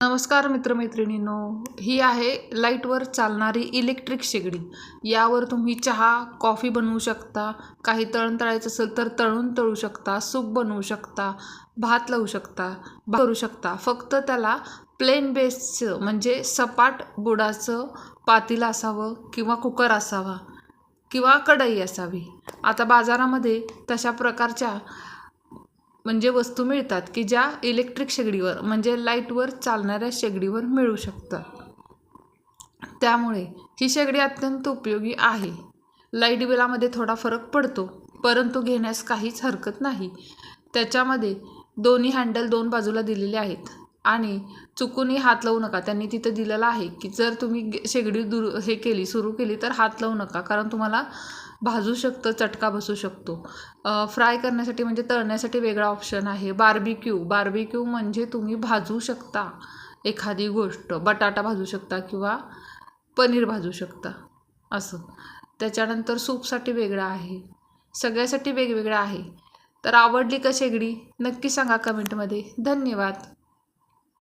नमस्कार मित्रमैत्रिणींनो, ही आहे लाईटवर चालणारी इलेक्ट्रिक शेगडी। यावर तुम्ही चहा कॉफी बनवू शकता, काही तळण तळायचं असेल तर तळू शकता, सूप बनवू शकता, भात लावू शकता, करू शकता। फक्त त्याला प्लेन बेसचं म्हणजे सपाट बुडाचं पातेलं असावं किंवा कुकर असावा किंवा कढई असावी। आता बाजारामध्ये तशा प्रकारच्या म्हणजे वस्तू मिळतात की ज्या इलेक्ट्रिक शेगडीवर म्हणजे लाईटवर चालणाऱ्या शेगडीवर मिळू शकतात। त्यामुळे ही शेगडी अत्यंत उपयोगी आहे। लाईट बिलामध्ये थोडा फरक पडतो, परंतु घेण्यास काहीच हरकत नाही। त्याच्यामध्ये दोन्ही हँडल दोन बाजूला दिलेले आहेत आणि चुकूनही हात लावू नका। त्यांनी तिथं दिलेलं आहे की जर तुम्ही शेगडी सुरू केली तर हात लावू नका, कारण तुम्हाला भाजू शकतं, चटका बसू शकतो। फ्राय करण्यासाठी म्हणजे तळण्यासाठी वेगळा ऑप्शन आहे। बार्बिक्यू म्हणजे तुम्ही भाजू शकता एखादी गोष्ट, बटाटा भाजू शकता किंवा पनीर भाजू शकता असं। त्याच्यानंतर सूपसाठी वेगळा आहे, सगळ्यासाठी वेगवेगळं आहे। तर आवडली का शेगडी? नक्की सांगा कमेंटमध्ये। धन्यवाद।